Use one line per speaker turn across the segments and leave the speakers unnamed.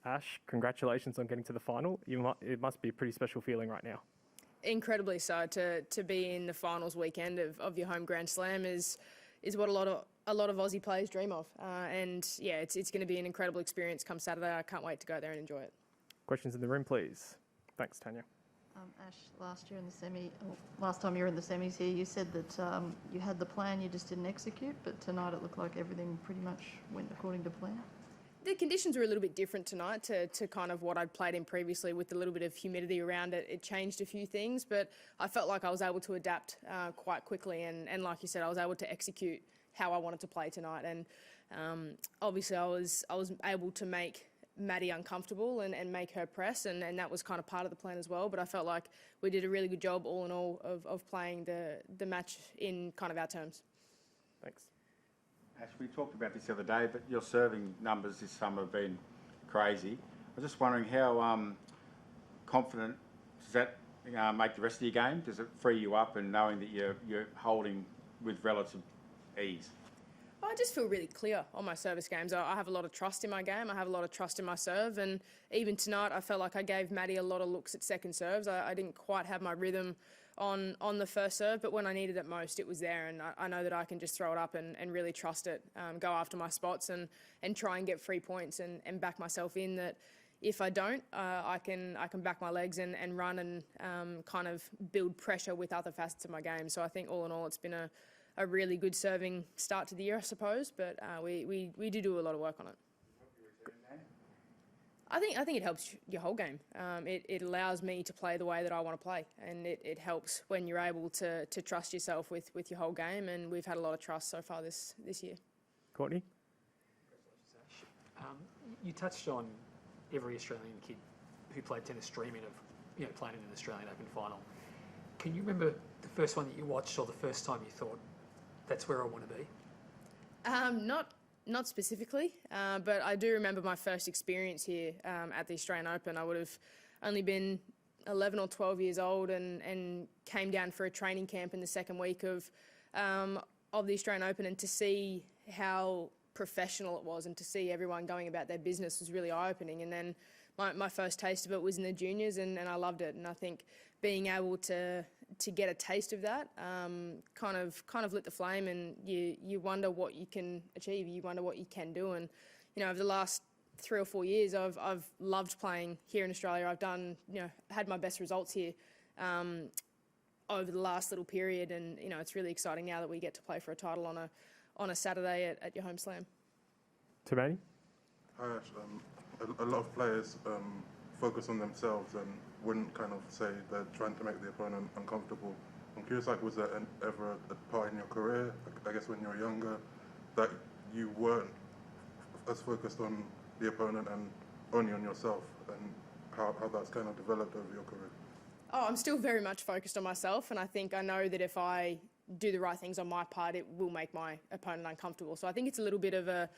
Ash, congratulations on getting to the final. It must be a pretty special feeling right now.
Incredibly so. To be in the finals weekend of your home Grand Slam is what a lot of Aussie players dream of. And yeah, it's going to be an incredible experience come Saturday. I can't wait to go there and enjoy it.
Questions in the room, please. Thanks, Tanya.
Ash, last time you were in the semis here, you said that you had the plan, you just didn't execute, but tonight it looked like everything pretty much went according to plan.
The conditions were a little bit different tonight to kind of what I'd played in previously with a little bit of humidity around it. It changed a few things, but I felt like I was able to adapt quite quickly. And like you said, I was able to execute how I wanted to play tonight. And obviously I was able to make Maddie uncomfortable and make her press, and that was kind of part of the plan as well. But I felt like we did a really good job all in all of playing the match in kind of our terms.
Thanks.
Ash, we talked about this the other day, but your serving numbers this summer have been crazy. I was just wondering how confident does that make the rest of your game? Does it free you up and knowing that you're holding with relative ease?
I just feel really clear on my service games. I have a lot of trust in my game. I have a lot of trust in my serve. And even tonight, I felt like I gave Maddie a lot of looks at second serves. I didn't quite have my rhythm on the first serve, but when I needed it most, it was there. And I know that I can just throw it up and really trust it, go after my spots and try and get free points and back myself in that. If I don't, I can back my legs and run and kind of build pressure with other facets of my game. So I think all in all, it's been a really good serving start to the year, I suppose, but we do a lot of work on it. I think it helps your whole game. It allows me to play the way that I want to play, and it helps when you're able to trust yourself with your whole game, and we've had a lot of trust so far this year.
Courtney?
You touched on every Australian kid who played tennis dreaming of playing in an Australian Open final. Can you remember the first one that you watched or the first time you thought, that's where I want to be?
Not specifically, but I do remember my first experience here at the Australian Open. I would have only been 11 or 12 years old and came down for a training camp in the second week of the Australian Open, and to see how professional it was and to see everyone going about their business was really eye-opening. And then my first taste of it was in the juniors, and I loved it. And I think being able to get a taste of that kind of lit the flame, and you wonder what you can achieve, you wonder what you can do. And over the last 3 or 4 years, I've loved playing here in Australia. I've done had my best results here over the last little period, and it's really exciting now that we get to play for a title on a Saturday at your home slam.
Tabani?
Hi Ash, a lot of players focus on themselves and wouldn't kind of say they're trying to make the opponent uncomfortable. I'm curious, was there ever a part in your career, I guess when you were younger, that you weren't as focused on the opponent and only on yourself, and how that's kind of developed over your career?
Oh, I'm still very much focused on myself, and I think I know that if I do the right things on my part, it will make my opponent uncomfortable. So I think it's a little bit of a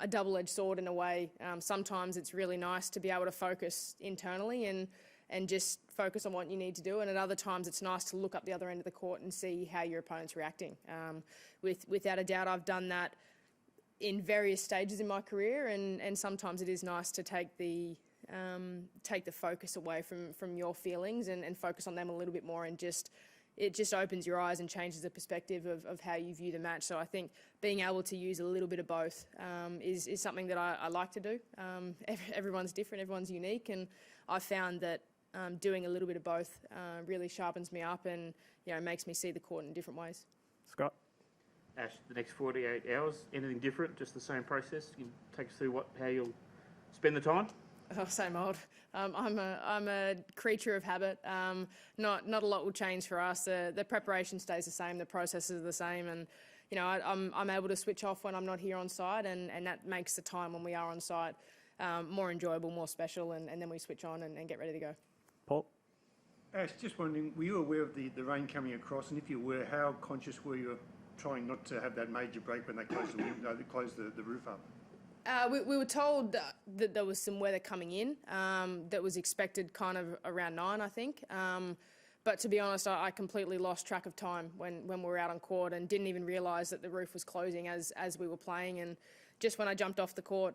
double-edged sword in a way. Sometimes it's really nice to be able to focus internally and just focus on what you need to do, and at other times it's nice to look up the other end of the court and see how your opponent's reacting. Without a doubt, I've done that in various stages in my career, and sometimes it is nice to take the focus away from your feelings and focus on them a little bit more, and it just opens your eyes and changes the perspective of how you view the match. So I think being able to use a little bit of both is something that I like to do. Everyone's different, everyone's unique, and I found that doing a little bit of both really sharpens me up and makes me see the court in different ways.
Scott?
Ash, the next 48 hours, anything different, just the same process? Can you take us through how you'll spend the time?
Oh, same old. I'm a creature of habit. Not a lot will change for us. The preparation stays the same. The processes are the same, and I'm able to switch off when I'm not here on site, and that makes the time when we are on site more enjoyable, more special, and then we switch on and get ready to go.
Paul?
Ash, just wondering, were you aware of the rain coming across, and if you were, how conscious were you of trying not to have that major break when they closed the roof up?
We were told that there was some weather coming in that was expected kind of around 9, I think. But to be honest, I completely lost track of time when we were out on court and didn't even realise that the roof was closing as we were playing. And just when I jumped off the court,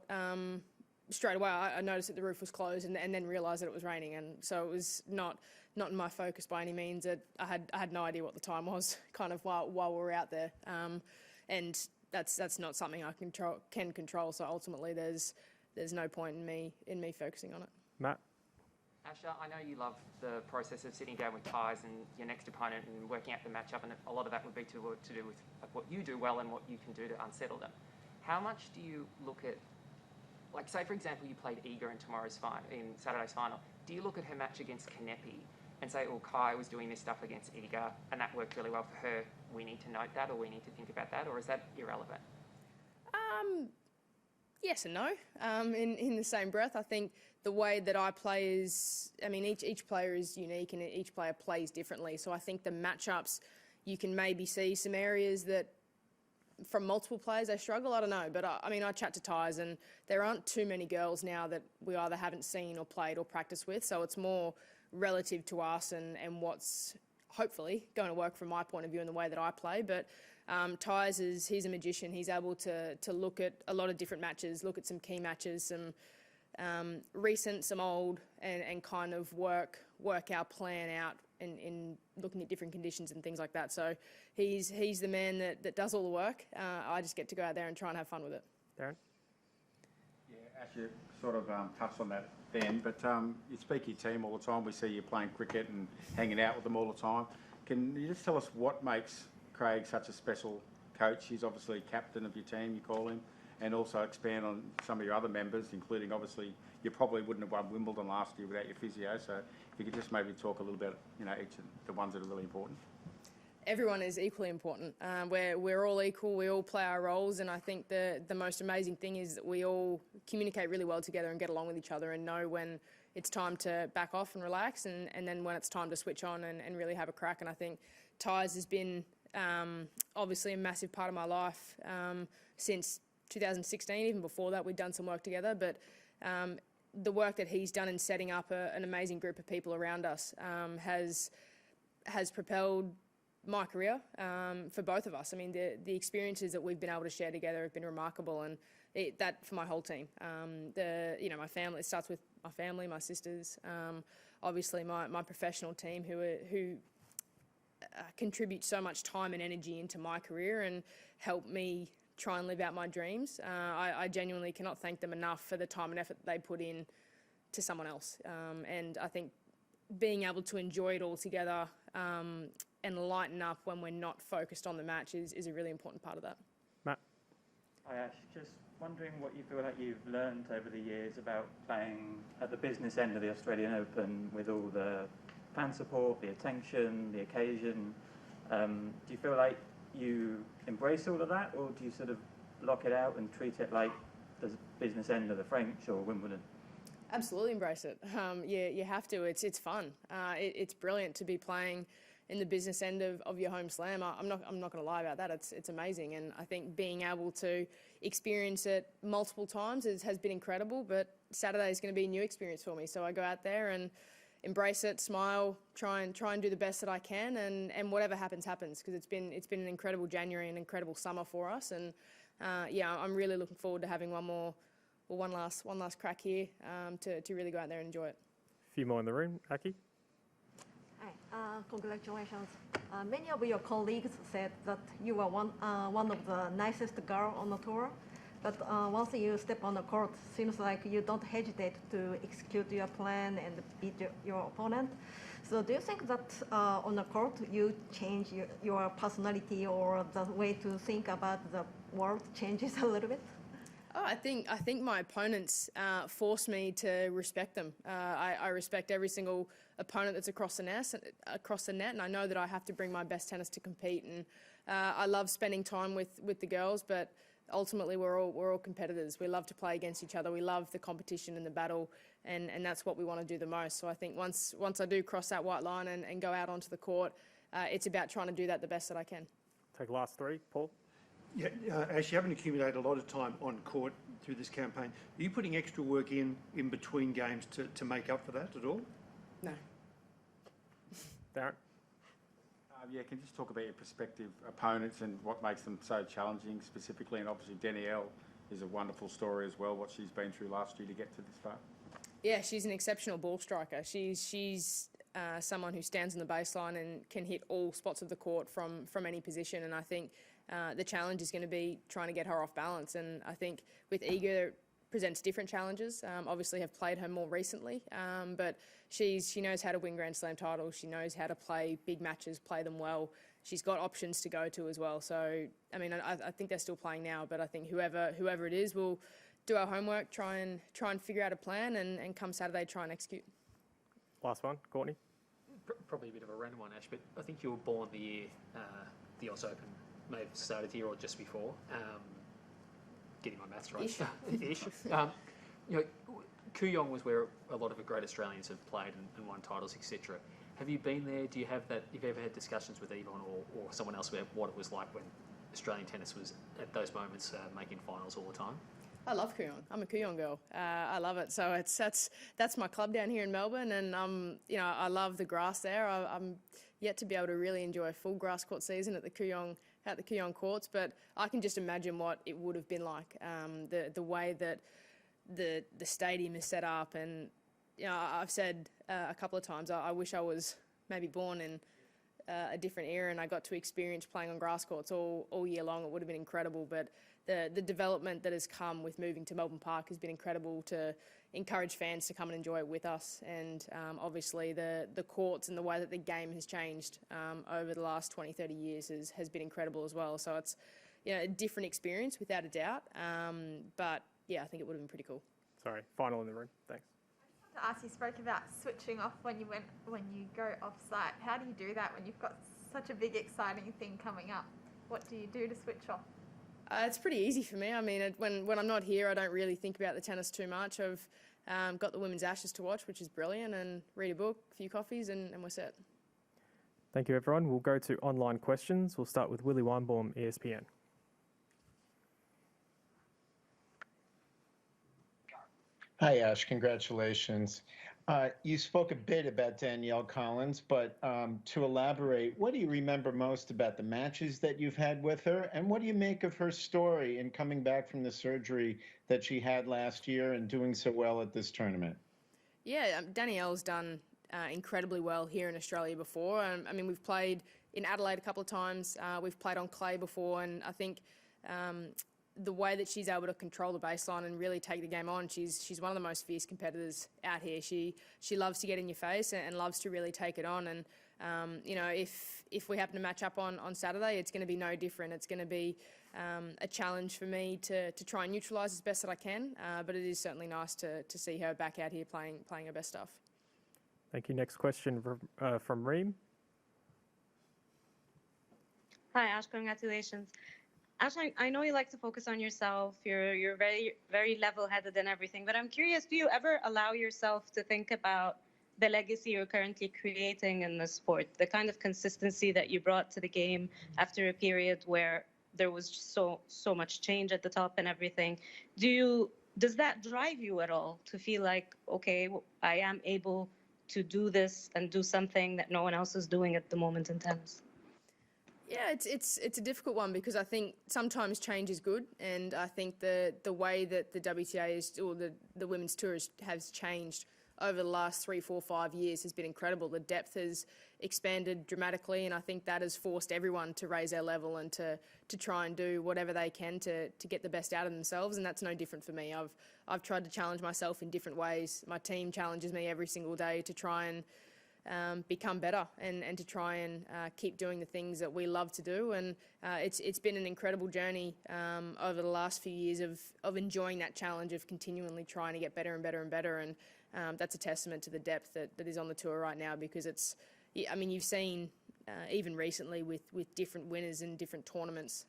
straight away I noticed that the roof was closed and then realised that it was raining, and so it was not in my focus by any means. I had no idea what the time was kind of while we were out there, and that's not something I can control. So ultimately, there's no point in me focusing on it.
Matt?
Asher, I know you love the process of sitting down with ties and your next opponent and working out the matchup, and a lot of that would be to do with what you do well and what you can do to unsettle them. How much do you look at, like, say for example you played Iga in Saturday's final, do you look at her match against Kanepi and say, oh, Kai was doing this stuff against Iga and that worked really well for her, we need to note that, or we need to think about that, or is that irrelevant?
Yes and no. In the same breath, I think the way that I play is, I mean, each player is unique and each player plays differently. So I think the matchups, you can maybe see some areas that from multiple players they struggle. I don't know, but I chat to Ties, and there aren't too many girls now that we either haven't seen or played or practiced with. So it's more relative to us and what's hopefully going to work from my point of view in the way that I play. But Ties he's a magician. He's able to look at a lot of different matches, look at some key matches, some recent, some old, and kind of work our plan out in looking at different conditions and things like that. So he's the man that does all the work. I just get to go out there and try and have fun with it.
Darren?
Yeah, Asher sort of touched on that then, but you speak to your team all the time. We see you playing cricket and hanging out with them all the time. Can you just tell us what makes Craig such a special coach? He's obviously captain of your team, you call him, and also expand on some of your other members, including obviously you probably wouldn't have won Wimbledon last year without your physio. So if you could just maybe talk a little bit, each of the ones that are really important.
Everyone is equally important. We're all equal. We all play our roles, and I think the most amazing thing is that we all communicate really well together and get along with each other and know when it's time to back off and relax, and then when it's time to switch on and really have a crack. And I think Ties has been obviously a massive part of my life since 2016. Even before that, we'd done some work together, but the work that he's done in setting up an amazing group of people around us has propelled my career for both of us. I mean, the experiences that we've been able to share together have been remarkable, and that for my whole team. My family, it starts with my family, my sisters, obviously my professional team who contribute so much time and energy into my career and help me try and live out my dreams. I genuinely cannot thank them enough for the time and effort they put in to someone else. And I think being able to enjoy it all together and lighten up when we're not focused on the match is a really important part of that.
Matt?
Hi Ash, just wondering what you feel like you've learned over the years about playing at the business end of the Australian Open with all the fan support, the attention, the occasion. Do you feel like you embrace all of that, or do you sort of lock it out and treat it like the business end of the French or Wimbledon?
Absolutely embrace it. You have to. It's fun. It's brilliant to be playing in the business end of your home slam. I'm not going to lie about that. It's amazing, and I think being able to experience it multiple times has been incredible. But Saturday is going to be a new experience for me. So I go out there and embrace it, smile, try and do the best that I can, and whatever happens, because it's been an incredible January, an incredible summer for us, and I'm really looking forward to having one last crack here to really go out there and enjoy it.
A few more in the room. Aki?
Hi, congratulations. Many of your colleagues said that you are one of the nicest girl on the tour. But once you step on the court, seems like you don't hesitate to execute your plan and beat your opponent. So do you think that on the court you change your personality, or the way to think about the world changes a little bit?
Oh, I think my opponents force me to respect them. I respect every single opponent that's across the net, and I know that I have to bring my best tennis to compete. And I love spending time with the girls, but ultimately we're all competitors. We love to play against each other. We love the competition and the battle, and that's what we want to do the most. So I think once I do cross that white line and go out onto the court, it's about trying to do that the best that I can.
Take the last three. Paul?
Yeah, Ash, you haven't accumulated a lot of time on court through this campaign. Are you putting extra work in between games to make up for that at all?
No.
Darren?
Can you just talk about your prospective opponents and what makes them so challenging specifically, and obviously Danielle is a wonderful story as well, what she's been through last year to get to this far.
Yeah, she's an exceptional ball striker. She's someone who stands on the baseline and can hit all spots of the court from any position. And I think the challenge is going to be trying to get her off balance. And I think with Iga presents different challenges. Obviously, have played her more recently, but she knows how to win Grand Slam titles. She knows how to play big matches, play them well. She's got options to go to as well. So, I mean, I think they're still playing now, but I think whoever it is will do our homework, try and figure out a plan, and come Saturday try and execute.
Last one, Courtney.
Probably a bit of a random one, Ash, but I think you were born the year the Oz Open may have started here or just before. Getting my maths right. Ish. You know, Kooyong was where a lot of the great Australians have played and won titles, etc. Have you been there? Do you have that? Have you ever had discussions with Yvonne or someone else about what it was like when Australian tennis was at those moments making finals all the time?
I love Kooyong. I'm a Kooyong girl. I love it. So that's my club down here in Melbourne, and I love the grass there. I'm yet to be able to really enjoy a full grass court season at the Kooyong courts, but I can just imagine what it would have been like. The way that the stadium is set up, and I've said a couple of times I wish I was maybe born in a different era and I got to experience playing on grass courts all year long. It would have been incredible, but the development that has come with moving to Melbourne Park has been incredible to encourage fans to come and enjoy it with us. And obviously the courts and the way that the game has changed over the last 20, 30 years has been incredible as well. So it's a different experience without a doubt. But yeah, I think it would have been pretty cool.
Sorry, final in the room. Thanks.
To ask, you spoke about switching off when you go off site. How do you do that when you've got such a big exciting thing coming up? What do you do to switch off?
It's pretty easy for me. I mean, when I'm not here, I don't really think about the tennis too much. I've got the Women's Ashes to watch, which is brilliant, and read a book, a few coffees, and we're set.
Thank you, everyone. We'll go to online questions. We'll start with Willie Weinbaum, ESPN.
Hi, Ash. Congratulations. You spoke a bit about Danielle Collins, but to elaborate, what do you remember most about the matches that you've had with her? And what do you make of her story in coming back from the surgery that she had last year and doing so well at this tournament?
Yeah, Danielle's done incredibly well here in Australia before. I mean, we've played in Adelaide a couple of times. We've played on clay before, and I think the way that she's able to control the baseline and really take the game on, she's one of the most fierce competitors out here. She loves to get in your face and loves to really take it on. And if we happen to match up on Saturday, it's going to be no different. It's going to be a challenge for me to try and neutralise as best that I can. But it is certainly nice to see her back out here playing her best stuff.
Thank you. Next question from Reem.
Hi, Ash. Congratulations. Ash, I know you like to focus on yourself. You're very, very level-headed and everything. But I'm curious, do you ever allow yourself to think about the legacy you're currently creating in the sport, the kind of consistency that you brought to the game after a period where there was so much change at the top and everything? Does that drive you at all to feel like, okay, I am able to do this and do something that no one else is doing at the moment in tennis?
Yeah, it's a difficult one because I think sometimes change is good, and I think the way that the WTA or the Women's Tour has changed over the last 3, 4, 5 years has been incredible. The depth has expanded dramatically, and I think that has forced everyone to raise their level and to try and do whatever they can to get the best out of themselves, and that's no different for me. I've tried to challenge myself in different ways. My team challenges me every single day to try and become better and to try and keep doing the things that we love to do. And it's been an incredible journey over the last few years of enjoying that challenge of continually trying to get better and better and better. And that's a testament to the depth that is on the tour right now, because I mean, you've seen even recently with different winners in different tournaments,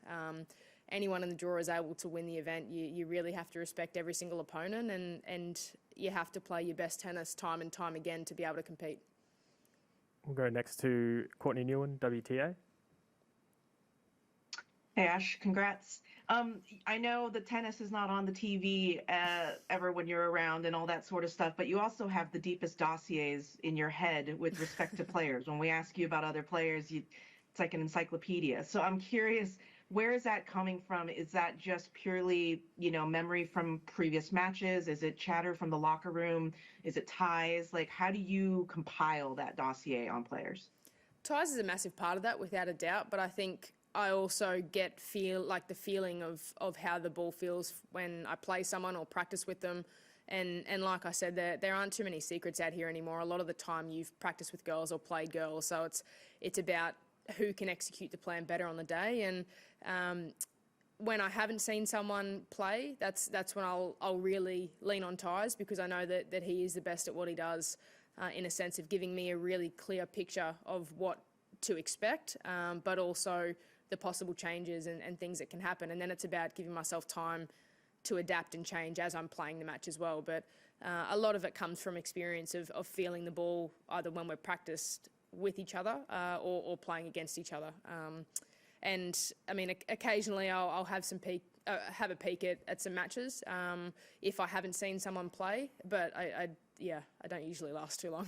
anyone in the draw is able to win the event. You really have to respect every single opponent, and you have to play your best tennis time and time again to be able to compete.
We'll go next to Courtney Newen, WTA.
Hey, Ash, congrats. I know the tennis is not on the TV ever when you're around and all that sort of stuff, but you also have the deepest dossiers in your head with respect to players. When we ask you about other players, it's like an encyclopedia. So I'm curious, Where is that coming from? Is that just purely, memory from previous matches? Is it chatter from the locker room? Is it ties? Like, how do you compile that dossier on players?
Ties is a massive part of that, without a doubt, but I think I also feel the feeling of how the ball feels when I play someone or practice with them. And like I said, there aren't too many secrets out here anymore. A lot of the time you've practiced with girls or played girls, so it's about who can execute the plan better on the day. And when I haven't seen someone play, that's when I'll really lean on Ties, because I know that he is the best at what he does, in a sense of giving me a really clear picture of what to expect, but also the possible changes and things that can happen. And then it's about giving myself time to adapt and change as I'm playing the match as well. But a lot of it comes from experience of feeling the ball, either when we're practiced with each other or playing against each other. And I mean, occasionally I'll have have a peek at some matches if I haven't seen someone play, but I don't usually last too long.